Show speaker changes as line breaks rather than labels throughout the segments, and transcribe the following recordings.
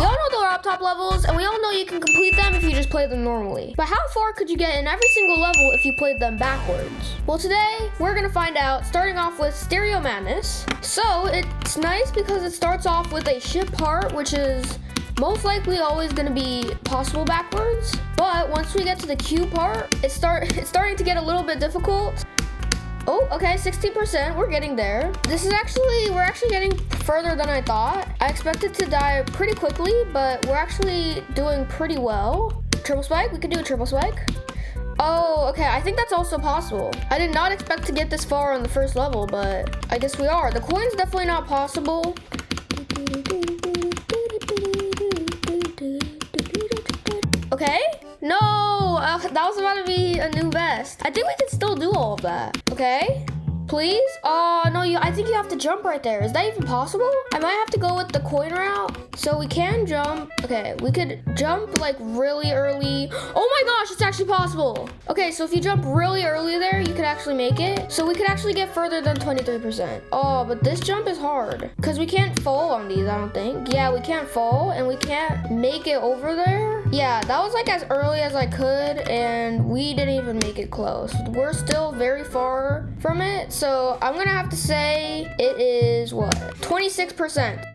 We all know the ROBTOP levels, and we all know you can complete them if you just play them normally. But how far could you get in every single level if you played them backwards? Well, today, we're gonna find out, starting off with Stereo Madness. So, it's nice because it starts off with a ship part, which is most likely always gonna be possible backwards. But once we get to the Q part, it's starting to get a little bit difficult. Oh, okay, 60%, we're getting there. We're actually getting further than I thought. I expected to die pretty quickly, but we're actually doing pretty well. Triple spike, we could do a triple spike. Oh, okay, I think that's also possible. I did not expect to get this far on the first level, but I guess we are. The coin's definitely not possible. Okay. No, that was about to be a new vest. I think we can still do all of that. Okay, please. Oh, no, I think you have to jump right there. Is that even possible? I might have to go with the coin route. So we can jump. Okay, we could jump like really early. Oh my gosh, it's actually possible. Okay, so if you jump really early there, you could actually make it. So we could actually get further than 23%. Oh, but this jump is hard because we can't fall on these, I don't think. Yeah, we can't fall and we can't make it over there. Yeah, that was like as early as I could and we didn't even make it close. We're still very far from it. So I'm gonna have to say it is what? 26%.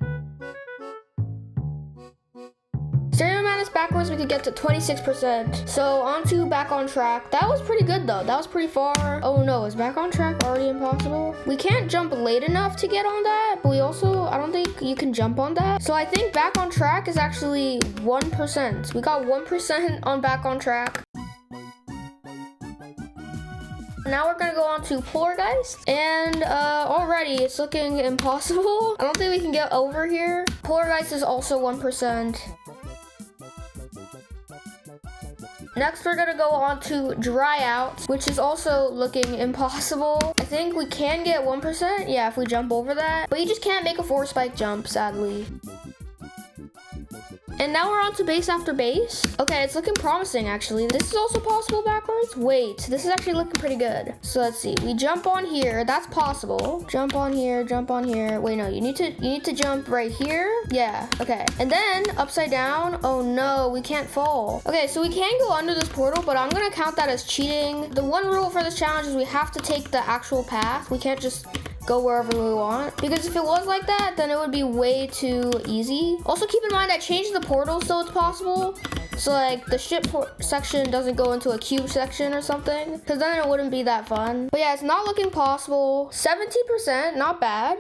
Stereo Madness backwards, we could get to 26%. So on to Back on Track. That was pretty good though. That was pretty far. Oh no, is Back on Track already impossible? We can't jump late enough to get on that, but I don't think you can jump on that. So I think Back on Track is actually 1%. We got 1% on Back on Track. Now we're gonna go on to Poltergeist, and already it's looking impossible. I don't think we can get over here. Poltergeist is also 1%. Next, we're gonna go on to Dry Out, which is also looking impossible. I think we can get 1%, yeah, if we jump over that. But you just can't make a 4 spike jump, sadly. And now we're on to Base After Base. Okay, it's looking promising, actually. This is also possible backwards. Wait, this is actually looking pretty good. So let's see. We jump on here. That's possible. Jump on here. Jump on here. Wait, no. You need to jump right here. Yeah. Okay. And then upside down. Oh no, we can't fall. Okay, so we can go under this portal, but I'm gonna count that as cheating. The one rule for this challenge is we have to take the actual path. We can't just go wherever we want, because if it was like that, then it would be way too easy. Also keep in mind I changed the portal so it's possible, so like the ship section doesn't go into a cube section or something, because then it wouldn't be that fun. But yeah, it's not looking possible. 70%, not bad.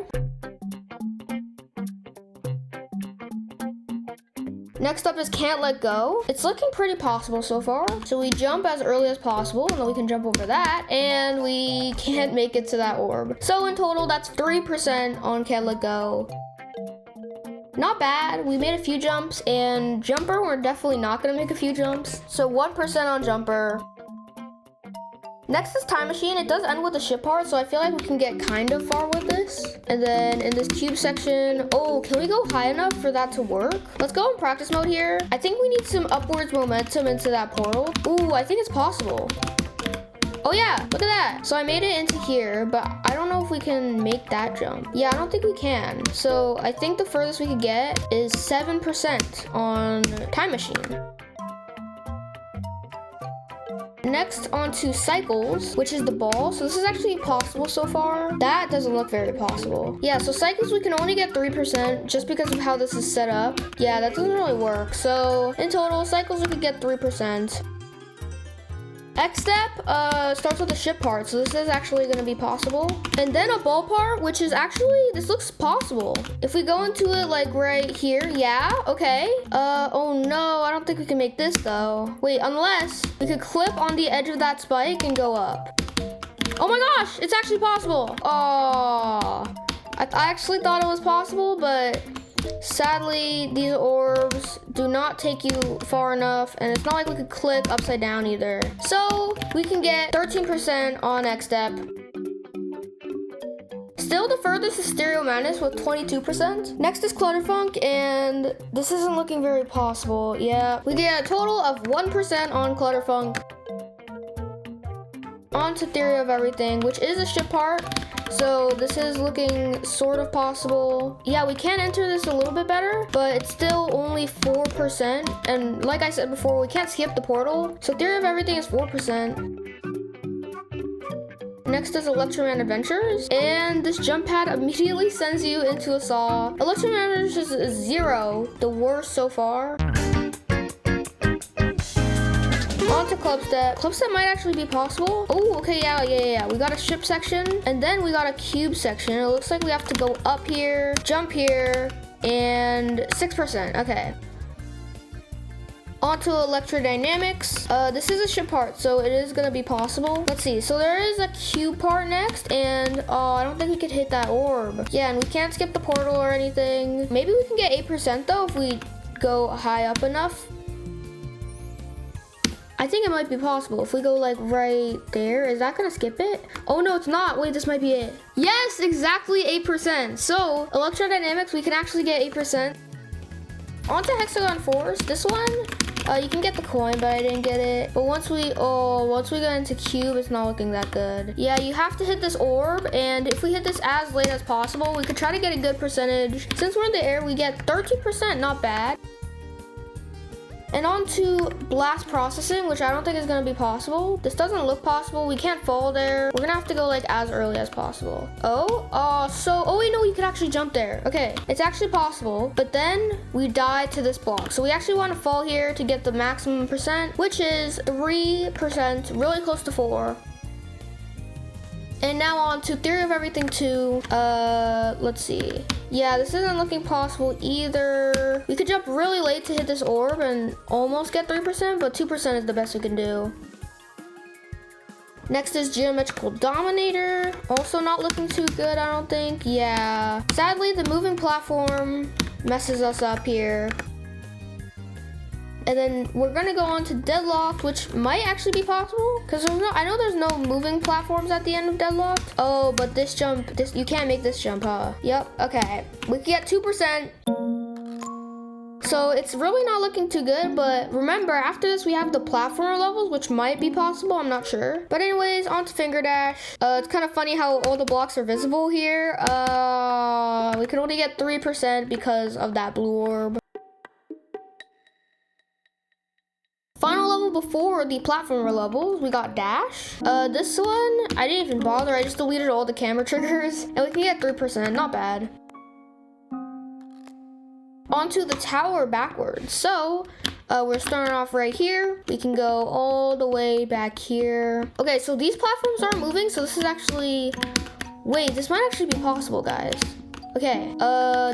Next up is Can't Let Go. It's looking pretty possible so far. So we jump as early as possible, and then we can jump over that, and we can't make it to that orb. So in total, that's 3% on Can't Let Go. Not bad. We made a few jumps, and Jumper, we're definitely not gonna make a few jumps. So 1% on Jumper. Next is Time Machine. It does end with a ship part, so I feel like we can get kind of far with this. And then in this cube section, oh, can we go high enough for that to work? Let's go in practice mode here. I think we need some upwards momentum into that portal. Ooh, I think it's possible. Oh yeah, look at that. So I made it into here, but I don't know if we can make that jump. Yeah, I don't think we can. So I think the furthest we could get is 7% on Time Machine. Next, onto Cycles, which is the ball. So this is actually possible so far. That doesn't look very possible. Yeah, so Cycles, we can only get 3% just because of how this is set up. Yeah, that doesn't really work. So in total, Cycles, we could get 3%. X-Step starts with the ship part, so this is actually going to be possible. And then a ball part, which is actually, this looks possible. If we go into it like right here, yeah, okay. Oh no, I don't think we can make this though. Wait, unless we could clip on the edge of that spike and go up. Oh my gosh, it's actually possible. Oh, I actually thought it was possible, but sadly, these orbs do not take you far enough, and it's not like we could click upside down either. So we can get 13% on X-Step. Still, the furthest is Stereo Madness with 22%. Next is Clutterfunk, and this isn't looking very possible. Yeah, we get a total of 1% on Clutterfunk. On to Theory of Everything, which is a ship part. So this is looking sort of possible. Yeah, we can enter this a little bit better, but it's still only 4%. And like I said before, we can't skip the portal. So theory of everything is 4%. Next is Electroman Adventures, and this jump pad immediately sends you into a saw. Electroman Adventures is 0, the worst so far. On to Club Step. Club Step might actually be possible. Oh, okay, yeah. We got a ship section, and then we got a cube section. It looks like we have to go up here, jump here, and 6%, okay. Onto electrodynamics. This is a ship part, so it is gonna be possible. Let's see. So there is a cube part next, and I don't think we could hit that orb. Yeah, and we can't skip the portal or anything. Maybe we can get 8% though if we go high up enough. I think it might be possible if we go like right there. Is that gonna skip it? Oh no, it's not. Wait, this might be it. Yes, exactly 8%. So electrodynamics, we can actually get 8%. Onto Hexagon Force. This one, you can get the coin, but I didn't get it. But once we get into cube, it's not looking that good. Yeah, you have to hit this orb, and if we hit this as late as possible, we could try to get a good percentage. Since we're in the air, we get 13%, not bad. And on to blast processing, which I don't think is gonna be possible. This doesn't look possible. We can't fall there. We're gonna have to go like as early as possible. Oh wait, no, you could actually jump there. Okay, it's actually possible, but then we die to this block. So we actually wanna fall here to get the maximum percent, which is 3%, really close to 4. And now on to Theory of Everything 2. Let's see. Yeah, this isn't looking possible either. We could jump really late to hit this orb and almost get 3%, but 2% is the best we can do. Next is Geometrical Dominator. Also not looking too good, I don't think. Yeah. Sadly, the moving platform messes us up here. And then we're gonna go on to Deadlocked, which might actually be possible because I know there's no moving platforms at the end of Deadlocked. Oh, but this jump, you can't make this jump, huh? Yep, okay. We can get 2%. So it's really not looking too good, but remember, after this we have the platformer levels, which might be possible, I'm not sure. But anyways, on to Finger Dash. It's kind of funny how all the blocks are visible here. We can only get 3% because of that blue orb. Final level before the platformer levels, we got Dash. This one, I didn't even bother. I just deleted all the camera triggers, and we can get 3%, not bad. Onto the tower backwards. So, we're starting off right here. We can go all the way back here. Okay, so these platforms aren't moving, so this is actually... Wait, this might actually be possible, guys. Okay,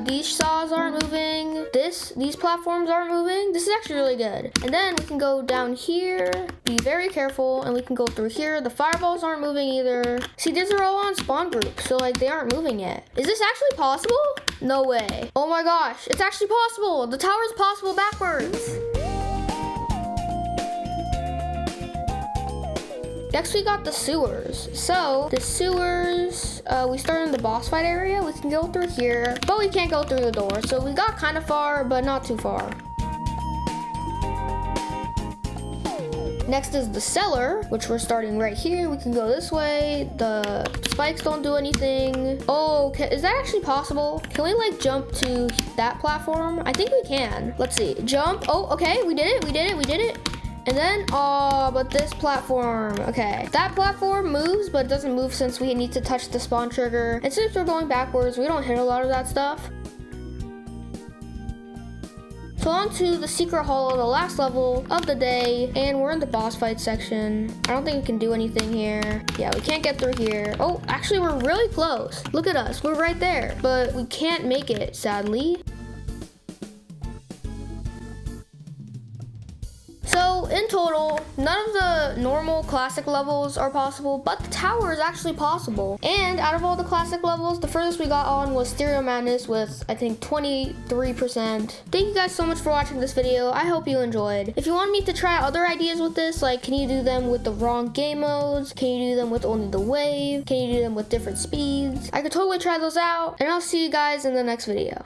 these saws aren't moving. These platforms aren't moving. This is actually really good. And then we can go down here, be very careful, and we can go through here. The fireballs aren't moving either. See, these are all on spawn groups, so like they aren't moving yet. Is this actually possible? No way. Oh my gosh, it's actually possible. The tower is possible backwards. Next, we got the sewers. So the sewers, we start in the boss fight area. We can go through here, but we can't go through the door. So we got kind of far, but not too far. Next is the cellar, which we're starting right here. We can go this way. The spikes don't do anything. Oh, okay. Is that actually possible? Can we like jump to that platform? I think we can. Let's see. Jump. Oh, okay. We did it. And then, but this platform, okay. That platform moves, but it doesn't move since we need to touch the spawn trigger. And since we're going backwards, we don't hit a lot of that stuff. So on to the secret hall, the last level of the day, and we're in the boss fight section. I don't think we can do anything here. Yeah, we can't get through here. Oh, actually we're really close. Look at us, we're right there, but we can't make it, sadly. So in total, none of the normal classic levels are possible, but the tower is actually possible. And out of all the classic levels, the furthest we got on was Stereo Madness with, I think, 23%. Thank you guys so much for watching this video. I hope you enjoyed. If you want me to try other ideas with this, like can you do them with the wrong game modes? Can you do them with only the wave? Can you do them with different speeds? I could totally try those out, and I'll see you guys in the next video.